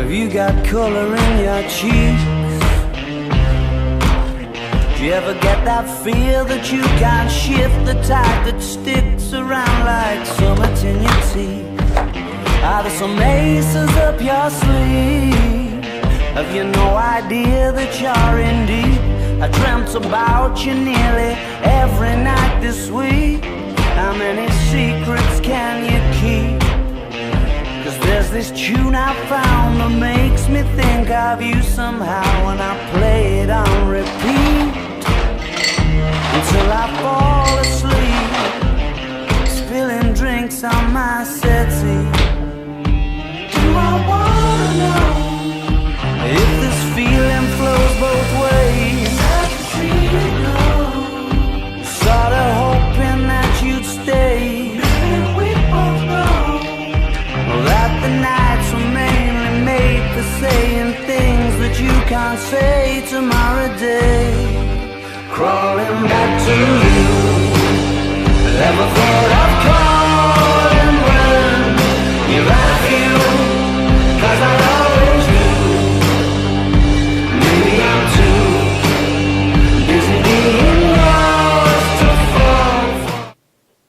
Have you got color in your cheeks? Do you ever get that feel that you can't shift, the tide that sticks around like summit in your teeth? Are there some aces up your sleeve? Have you no idea that you're in deep? I dreamt about you nearly every night this week. How many secrets can you keep? 'Cause there's this tune I found that makes me think of you somehow, and I play it on repeat until I fall asleep, spilling drinks on my settee. Do I wanna know if this feeling flows both ways? I can see it go. Sorta hoping that you'd stay. Maybe we both know that the nights were mainly made for saying things that you can't say tomorrow day. Crawling back to you, never thought I'd come.